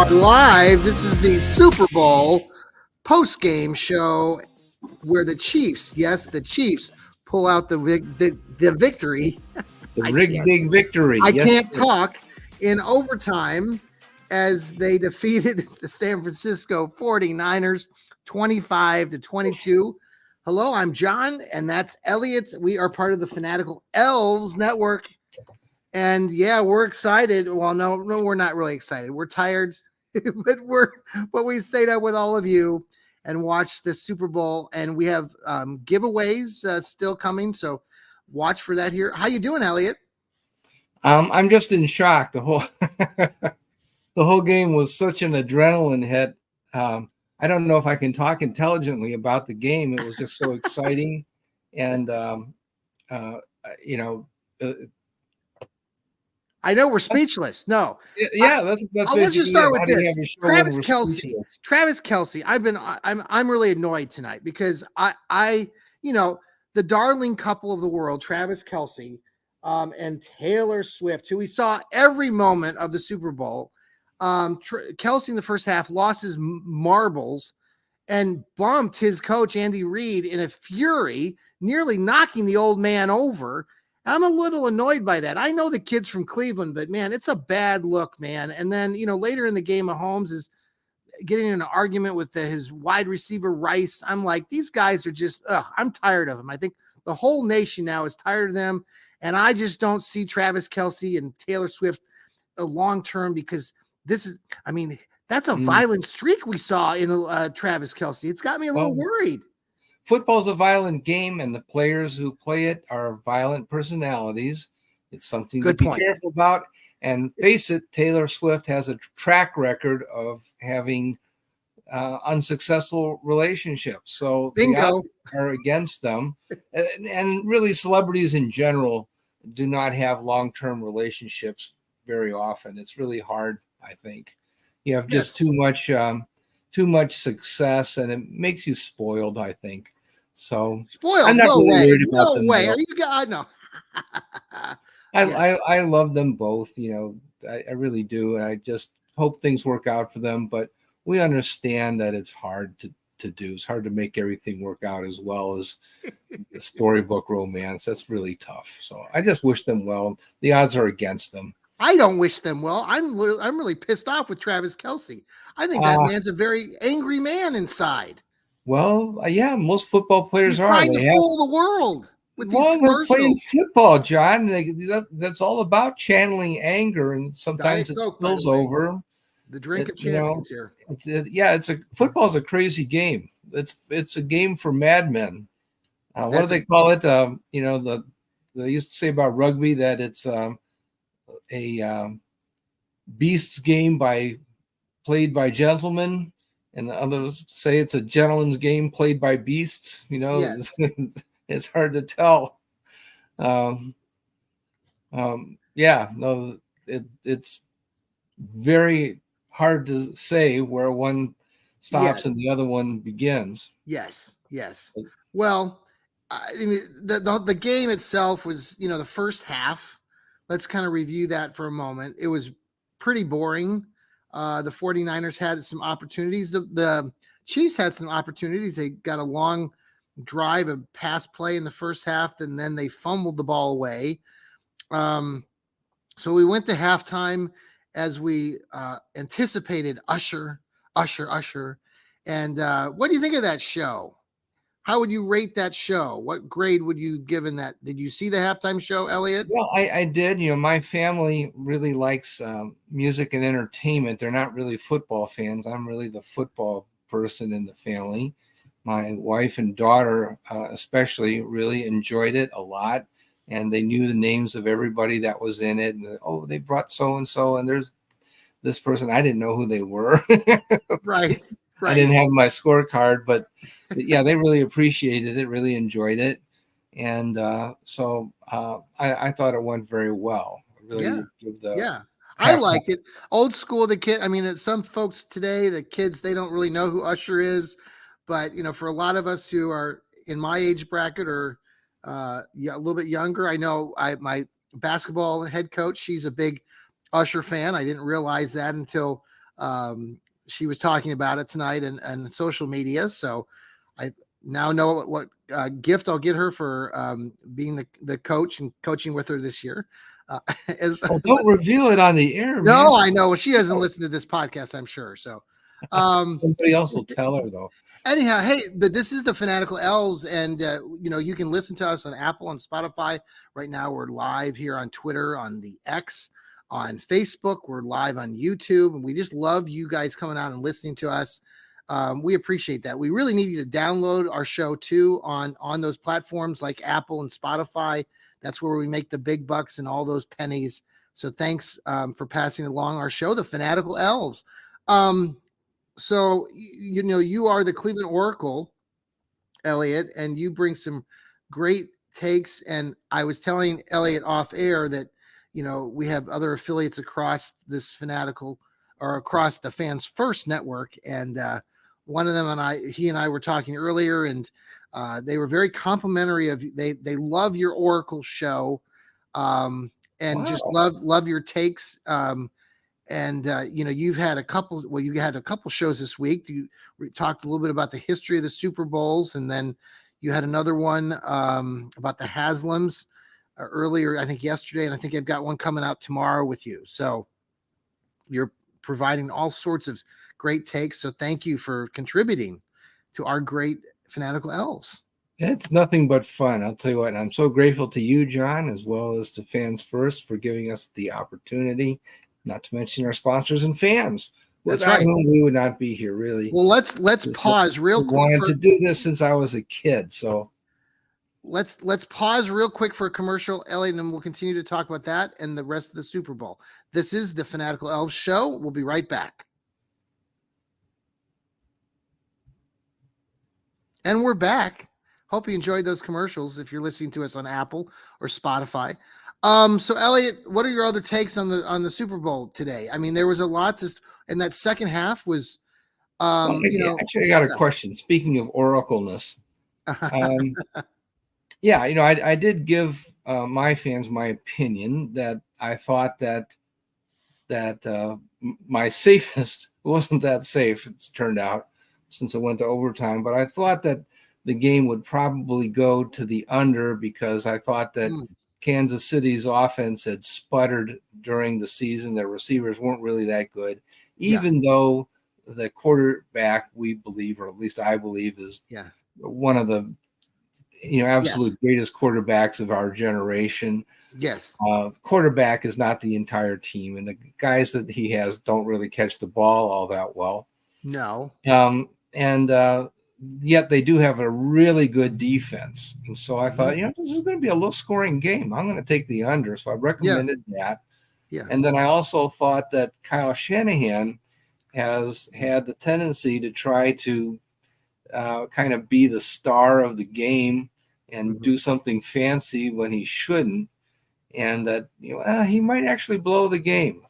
are live. This is the Super Bowl Postgame Show where the Chiefs, yes, the Chiefs, pull out the victory. The big victory. I can't talk in overtime as they defeated the San Francisco 49ers 25-22. Hello, I'm John, and that's Elliot. We are part of the Fanatical Elves Network. And yeah, we're excited. Well, no, we're not really excited. We're tired, but we stayed up with all of you and watched the Super Bowl. And we have giveaways still coming, so watch for that here. How you doing, Elliot? I'm just in shock. The whole game was such an adrenaline hit. I don't know if I can talk intelligently about the game. It was just so exciting, and I know we're speechless. No, let's just start with this. Travis Kelce. I'm really annoyed tonight because I the darling couple of the world, Travis Kelce, and Taylor Swift, who we saw every moment of the Super Bowl. Kelce in the first half lost his marbles and bumped his coach Andy Reid in a fury, nearly knocking the old man over. I'm a little annoyed by that. I know the kid's from Cleveland, but man, it's a bad look, man. And then, later in the game, Mahomes is getting in an argument with his wide receiver, Rice. I'm like, these guys are just, I'm tired of them. I think the whole nation now is tired of them. And I just don't see Travis Kelce and Taylor Swift long-term because that's a violent streak we saw in Travis Kelce. It's got me a little worried. Football's a violent game, and the players who play it are violent personalities. It's something to be careful about. And face it, Taylor Swift has a track record of having unsuccessful relationships. So Bingo. The odds are against them. And really, celebrities in general do not have long-term relationships very often. It's really hard, I think. You have just too much success, and it makes you spoiled, I think. So spoiled? I'm not no really way. worried about them. No way. Are you guys? No. I love them both. I really do. And I just hope things work out for them. But we understand that it's hard to do. It's hard to make everything work out as well as the storybook romance. That's really tough. So I just wish them well. The odds are against them. I don't wish them well. I'm really pissed off with Travis Kelce. I think that man's a very angry man inside. Well, yeah, most football players He's are. Trying to fool the world with these commercials. They're playing football, John. That's all about channeling anger, and sometimes it spills over. The drink of champions here. Football's a crazy game. It's a game for madmen. What do they call it? They used to say about rugby that it's a beasts game played by gentlemen, and the others say it's a gentleman's game played by beasts. Yes. It's hard to tell. It's very hard to say where one stops and the other one begins. Yes. Well, the game itself was, the first half. Let's kind of review that for a moment. It was pretty boring. The 49ers had some opportunities. The Chiefs had some opportunities. They got a long drive, a pass play in the first half, and then they fumbled the ball away. So we went to halftime as we anticipated Usher. And what do you think of that show? How would you rate that show? What grade would you give in that? Did you see the halftime show, Elliot? Well, I did. My family really likes music and entertainment. They're not really football fans. I'm really the football person in the family. My wife and daughter especially really enjoyed it a lot. And they knew the names of everybody that was in it. And, they brought so-and-so, and there's this person. I didn't know who they were. Right. I didn't have my scorecard, but yeah, they really appreciated it, really enjoyed it. And so I thought it went very well. I liked it. Old school, the kid. I mean, some folks today, the kids, they don't really know who Usher is. But, for a lot of us who are in my age bracket or a little bit younger, I know my basketball head coach, she's a big Usher fan. I didn't realize that until She was talking about it tonight and social media. So I now know what gift I'll get her for being the coach and coaching with her this year. Don't reveal it on the air, no, man. I know. She doesn't listen to this podcast, I'm sure. So somebody else will tell her, though. Anyhow, hey, this is the Fanatical Elves, and you can listen to us on Apple and Spotify. Right now, we're live here on Twitter, on the X, on Facebook. We're live on YouTube, and we just love you guys coming out and listening to us. We appreciate that. We really need you to download our show too on those platforms like Apple and Spotify. That's where we make the big bucks and all those pennies. So thanks for passing along our show, the Fanatical Elves. So, you are the Cleveland Oracle, Elliot, and you bring some great takes. And I was telling Elliot off air that, we have other affiliates across this Fanatical or across the Fans First network. And one of them he and I were talking earlier, and they were very complimentary of they love your Oracle show and wow. Just love your takes. And you've had you had a couple shows this week. You talked a little bit about the history of the Super Bowls, and then you had another one about the Haslams earlier, I think yesterday, and I think I've got one coming out tomorrow with you. So you're providing all sorts of great takes. So thank you for contributing to our great Fanatical Elves. It's nothing but fun. I'll tell you what, I'm so grateful to you, John, as well as to Fans First for giving us the opportunity, not to mention our sponsors and fans. That's right. We would not be here, really. Well, let's pause real quick. I wanted to do this since I was a kid, so let's pause real quick for a commercial, Elliot, and we'll continue to talk about that and the rest of the Super Bowl. This is the Fanatical Elves Show. We'll be right back. And we're back. Hope you enjoyed those commercials if you're listening to us on Apple or Spotify. So Elliot, what are your other takes on the Super Bowl today? I mean, there was a lot and that second half was, actually, I got a question. Speaking of oracleness, I did give my fans my opinion that I thought that my safest wasn't that safe. It's turned out since it went to overtime, but I thought that the game would probably go to the under because I thought that Kansas City's offense had sputtered during the season. Their receivers weren't really that good, even though the quarterback, we believe, or at least I believe, is one of the absolute greatest quarterbacks of our generation. Yes. Quarterback is not the entire team, and the guys that he has don't really catch the ball all that well. No. Yet they do have a really good defense. And so I thought, this is going to be a low-scoring game. I'm going to take the under. So I recommended that. Yeah. And then I also thought that Kyle Shanahan has had the tendency to try to kind of be the star of the game and do something fancy when he shouldn't. And that, he might actually blow the game.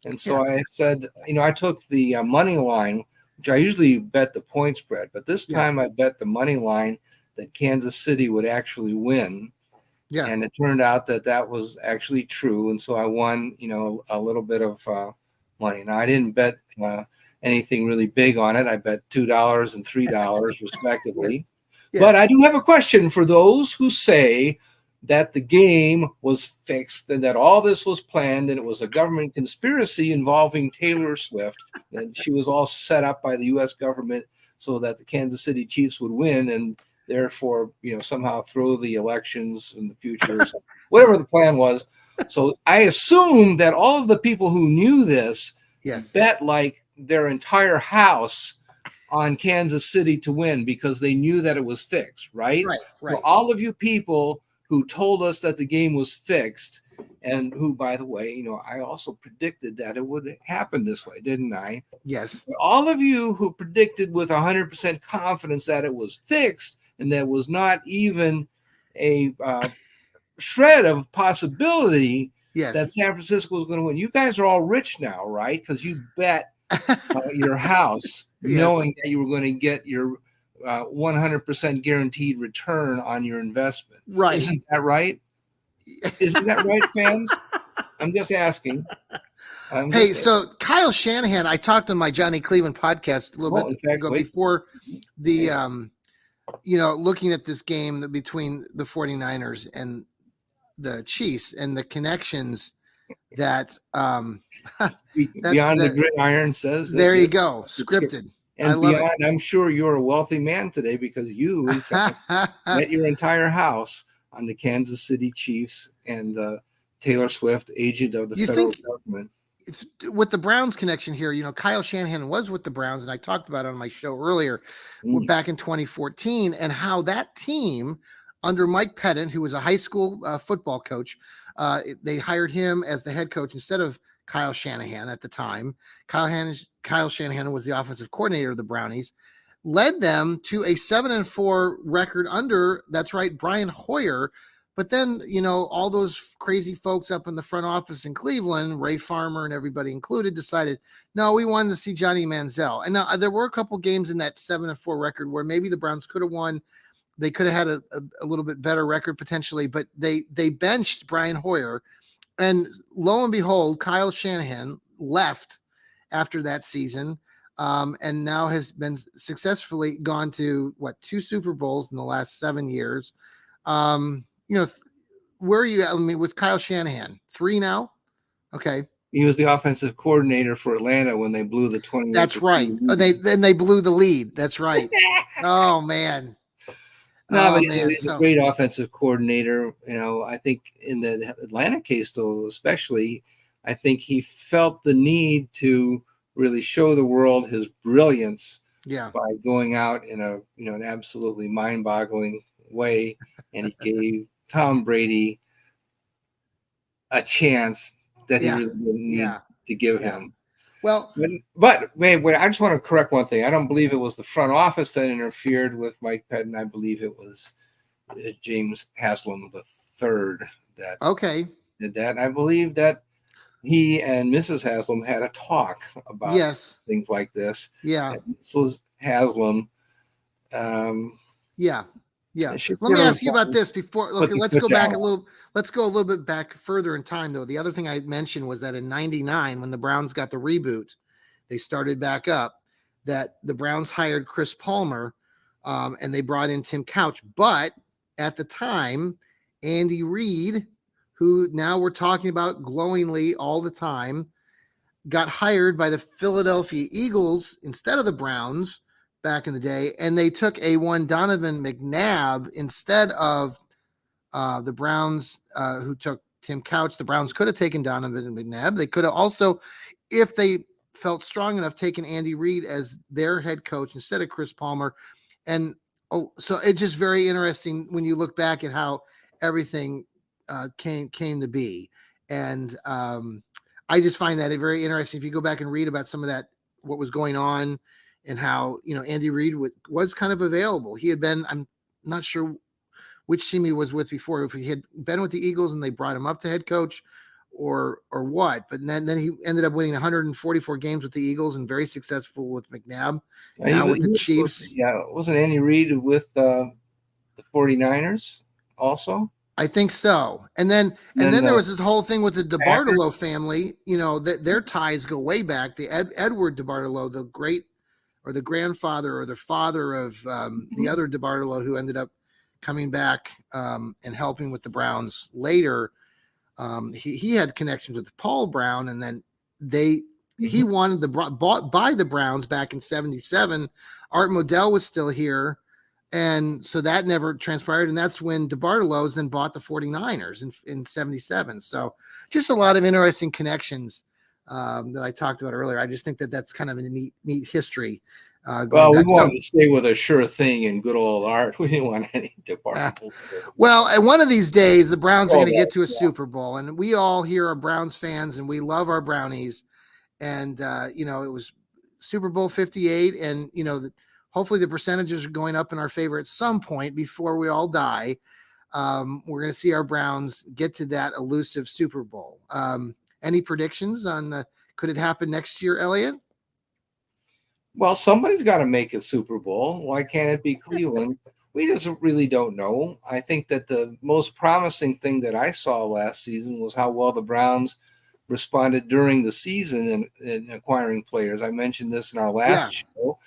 And so I said, I took the money line, which I usually bet the point spread, but this time I bet the money line that Kansas City would actually win. Yeah. And it turned out that was actually true. And so I won, a little bit of money. Now, I didn't bet anything really big on it. I bet $2 and $3 respectively. Yes. But I do have a question for those who say that the game was fixed and that all this was planned and it was a government conspiracy involving Taylor Swift, and she was all set up by the U.S. government so that the Kansas City Chiefs would win and therefore, somehow throw the elections in the future, so whatever the plan was. So I assume that all of the people who knew this bet like their entire house on Kansas City to win because they knew that it was fixed, right? Right. So all of you people who told us that the game was fixed, and who, by the way, I also predicted that it would happen this way, didn't I? Yes. All of you who predicted with 100% confidence that it was fixed and there was not even a shred of possibility that San Francisco was going to win. You guys are all rich now, right? Because you bet your house knowing that you were going to get your 100% guaranteed return on your investment. Right. Isn't that right? Isn't that right, fans? I'm just asking. Hey, so Kyle Shanahan, I talked on my Johnny Cleveland podcast a little bit ago before the, looking at this game between the 49ers and the Chiefs and the connections that beyond the gridiron says. There you go, scripted. And beyond, I'm sure you're a wealthy man today because you, in fact, met your entire house on the Kansas City Chiefs and Taylor Swift, agent of the federal government. It's with the Browns connection here. Kyle Shanahan was with the Browns, and I talked about it on my show earlier, back in 2014, and how that team under Mike Pettin, who was a high school football coach, they hired him as the head coach instead of Kyle Shanahan at the time. Kyle Shanahan was the offensive coordinator of the Brownies, led them to a 7-4 record under, that's right, Brian Hoyer. But then, all those crazy folks up in the front office in Cleveland, Ray Farmer and everybody included, decided, no, we wanted to see Johnny Manziel. And now there were a couple games in that 7-4 record where maybe the Browns could have won. They could have had a little bit better record potentially, but they benched Brian Hoyer. And lo and behold, Kyle Shanahan left after that season, and now has been successfully gone to 2 Super Bowls in the last 7 years. Where are you at? With Kyle Shanahan? 3 now? Okay. He was the offensive coordinator for Atlanta when they blew the 20. That's right. They blew the lead. That's right. Oh man. No, but he's a great offensive coordinator. I think in the Atlanta case, though, especially, I think he felt the need to really show the world his brilliance by going out in an absolutely mind-boggling way, and he gave Tom Brady a chance that he really didn't need to give him. Well, but I just want to correct one thing. I don't believe it was the front office that interfered with Mike Pettin. I believe it was James Haslam III that did that. I believe that he and Mrs. Haslam had a talk about things like this. Yeah. Mrs. Haslam. Yeah. Let me ask you about this before. Okay, let's go back a little. Let's go a little bit back further in time, though. The other thing I mentioned was that in '99, when the Browns got the reboot, they started back up. That the Browns hired Chris Palmer, and they brought in Tim Couch. But at the time, Andy Reid, who now we're talking about glowingly all the time, got hired by the Philadelphia Eagles instead of the Browns back in the day, and they took Donovan McNabb instead of the Browns, who took Tim Couch. The Browns could have taken Donovan McNabb. They could have also, if they felt strong enough, taken Andy Reid as their head coach instead of Chris Palmer. And so it's just very interesting when you look back at how everything came to be. And I just find that very interesting. If you go back and read about some of that, what was going on, and how, Andy Reid was kind of available. He had been, I'm not sure which team he was with before, if he had been with the Eagles and they brought him up to head coach or what. But then he ended up winning 144 games with the Eagles and very successful with McNabb. Now with the Chiefs. Wasn't Andy Reid with the 49ers also? I think so. And then there was this whole thing with the DeBartolo family. Their ties go way back. The Edward DeBartolo, the grandfather or the father of the other DeBartolo, who ended up coming back and helping with the Browns later. He had connections with Paul Brown, and then he wanted bought by the Browns back in '77. Art Modell was still here, and so that never transpired. And that's when DeBartolo's then bought the 49ers in '77. So just a lot of interesting connections that I talked about earlier. I just think that that's kind of a neat history. Well, we wanted to stay with a sure thing and good old Art. We didn't want any department. Well, and one of these days, the Browns are going to get to a Super Bowl, and we all here are Browns fans, and we love our Brownies. And it was Super Bowl 58, and hopefully the percentages are going up in our favor at some point before we all die. We're going to see our Browns get to that elusive Super Bowl. Any predictions on could it happen next year, Elliot? Well, somebody's got to make a Super Bowl. Why can't it be Cleveland? We just really don't know. I think that the most promising thing that I saw last season was how well the Browns responded during the season in acquiring players. I mentioned this in our last show,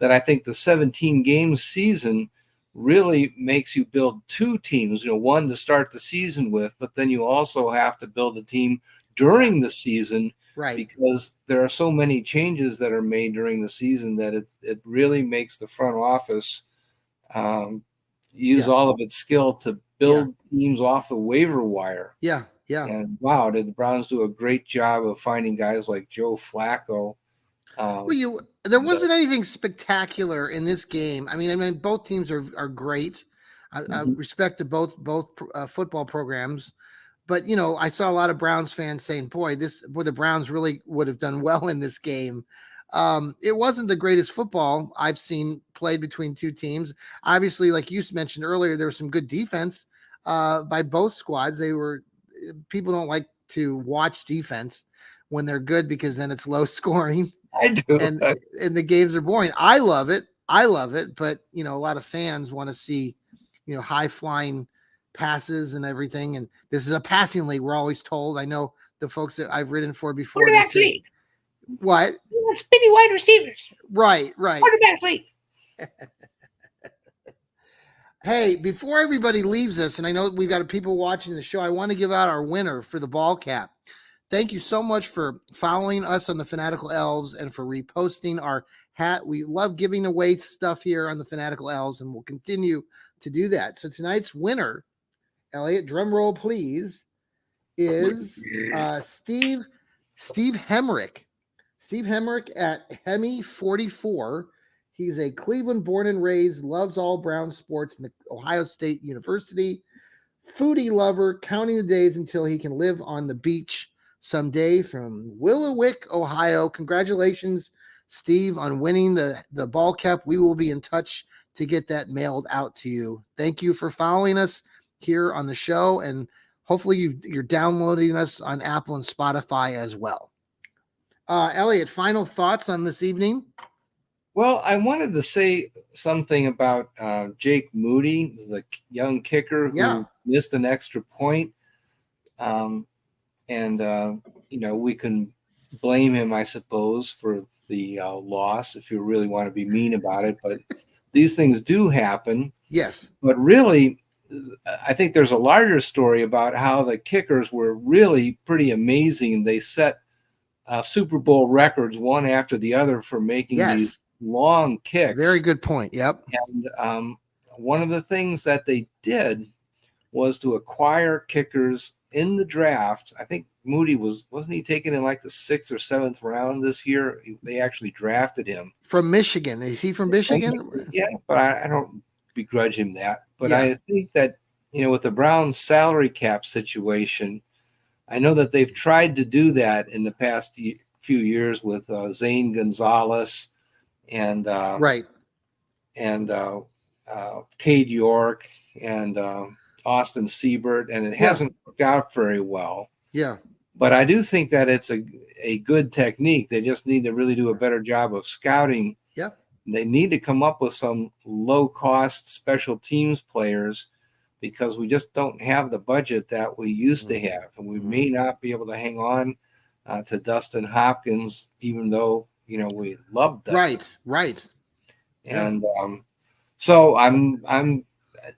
that I think the 17-game season really makes you build two teams, one to start the season with, but then you also have to build a team during the season, right? Because there are so many changes that are made during the season that it really makes the front office use all of its skill to build teams off the waiver wire. Yeah. And wow, did the Browns do a great job of finding guys like Joe Flacco. There wasn't anything spectacular in this game. I mean, both teams are great. I respect to both football programs, but I saw a lot of Browns fans saying, "Boy, the Browns really would have done well in this game." It wasn't the greatest football I've seen played between two teams. Obviously, like you mentioned earlier, there was some good defense by both squads. People don't like to watch defense when they're good because then it's low scoring. I do. And the games are boring. I love it. But a lot of fans want to see, high flying passes and everything. And this is a passing league, we're always told. I know the folks that I've ridden for before. Quarterback league. What? Speedy wide receivers. Right. Quarterback league. Hey, before everybody leaves us, and I know we've got people watching the show, I want to give out our winner for the ball cap. Thank you so much for following us on the Fanatical Elves and for reposting our hat. We love giving away stuff here on the Fanatical Elves, and we'll continue to do that. So tonight's winner, Elliot, drum roll please, is Steve Hemrick. Steve Hemrick at Hemi44. He's a Cleveland born and raised, loves all Brown sports in the Ohio State University. Foodie lover, counting the days until he can live on the beach someday, from Willowick, Ohio. Congratulations, Steve, on winning the ball cap. We will be in touch to get that mailed out to you. Thank you for following us here on the show, and hopefully you're downloading us on Apple and Spotify as well. Elliot, final thoughts on this evening? Well, I wanted to say something about Jake Moody, the young kicker who missed an extra point. We can blame him, I suppose, for the loss if you really want to be mean about it. But these things do happen. Yes. But really, I think there's a larger story about how the kickers were really pretty amazing. They set Super Bowl records one after the other for making these long kicks. Very good point. Yep. And one of the things that they did was to acquire kickers in the draft. I think Moody wasn't he taken in like the 6th or 7th round this year? They actually drafted him from Michigan. Is he from Michigan? Yeah, but I don't begrudge him that. But I think that with the Browns salary cap situation, I know that they've tried to do that in the past few years with Zane Gonzalez and Cade York and Austin Siebert, and it hasn't worked out very well. Yeah. But I do think that it's a good technique. They just need to really do a better job of scouting. Yeah. They need to come up with some low-cost special teams players, because we just don't have the budget that we used to have. And we may not be able to hang on to Dustin Hopkins, even though, we love Dustin. Right. And so I'm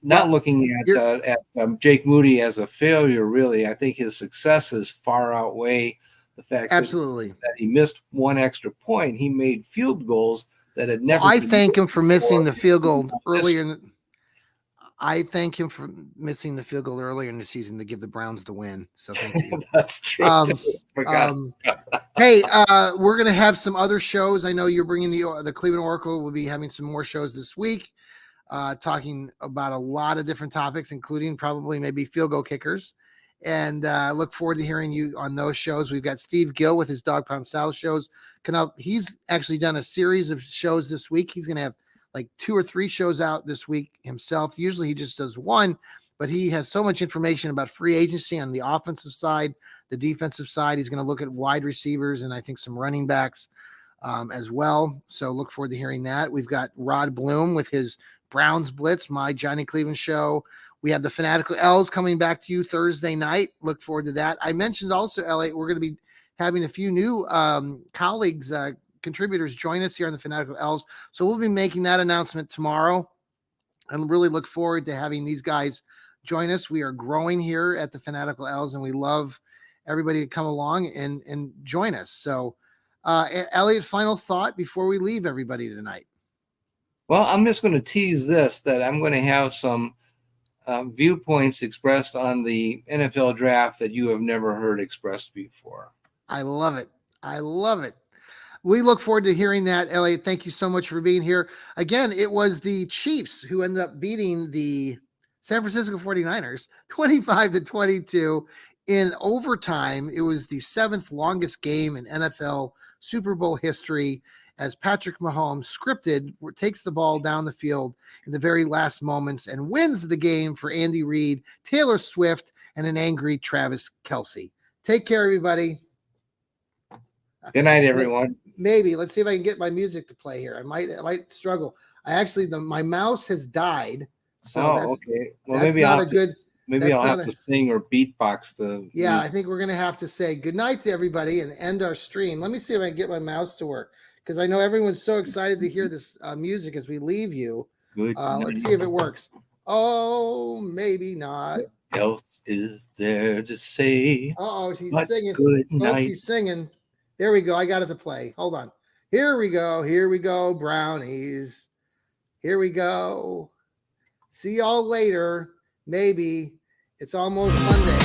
not looking at Jake Moody as a failure, really. I think his successes far outweigh the fact that he missed one extra point. He made field goals that had never I thank him for missing the field goal earlier. I thank him for missing the field goal earlier in the season to give the Browns the win. So thank you. That's true. Hey, we're going to have some other shows. I know you're bringing the Cleveland Oracle. We'll be having some more shows this week, talking about a lot of different topics, including probably maybe field goal kickers. And look forward to hearing you on those shows. We've got Steve Gill with his Dog Pound South shows. He's actually done a series of shows this week. He's going to have like 2 or 3 shows out this week himself. Usually he just does one, but he has so much information about free agency on the offensive side, the defensive side. He's going to look at wide receivers and I think some running backs as well. So look forward to hearing that. We've got Rod Bloom with his Browns Blitz, my Johnny Cleveland show. We have the Fanatical Elves coming back to you Thursday night. Look forward to that. I mentioned also, Elliot, we're going to be having a few new colleagues, contributors join us here on the Fanatical Elves. So we'll be making that announcement tomorrow, and really look forward to having these guys join us. We are growing here at the Fanatical Elves, and we love everybody to come along and join us. So, Elliot, final thought before we leave everybody tonight. Well, I'm just going to tease this, that I'm going to have some viewpoints expressed on the NFL draft that you have never heard expressed before. I love it. I love it. We look forward to hearing that, Elliot. Thank you so much for being here. Again, it was the Chiefs who ended up beating the San Francisco 49ers 25-22 in overtime. It was the 7th longest game in NFL Super Bowl history, as Patrick Mahomes, scripted, takes the ball down the field in the very last moments and wins the game for Andy Reid, Taylor Swift, and an angry Travis Kelce. Take care, everybody. Good night, everyone. Maybe. Let's see if I can get my music to play here. I might struggle. My mouse has died. So okay. Well, that's maybe not I'll a good. Maybe I'll have to sing or beatbox the. Yeah, music. I think we're going to have to say good night to everybody and end our stream. Let me see if I can get my mouse to work, because I know everyone's so excited to hear this music as we leave you. Good night. Let's see if it works. Oh, maybe not. What else is there to say? Oh, he's but singing. Good Folks, night. he's singing. There we go. I got it to play. Hold on. Here we go. Here we go, brownies. Here we go. See y'all later. Maybe. It's almost Monday.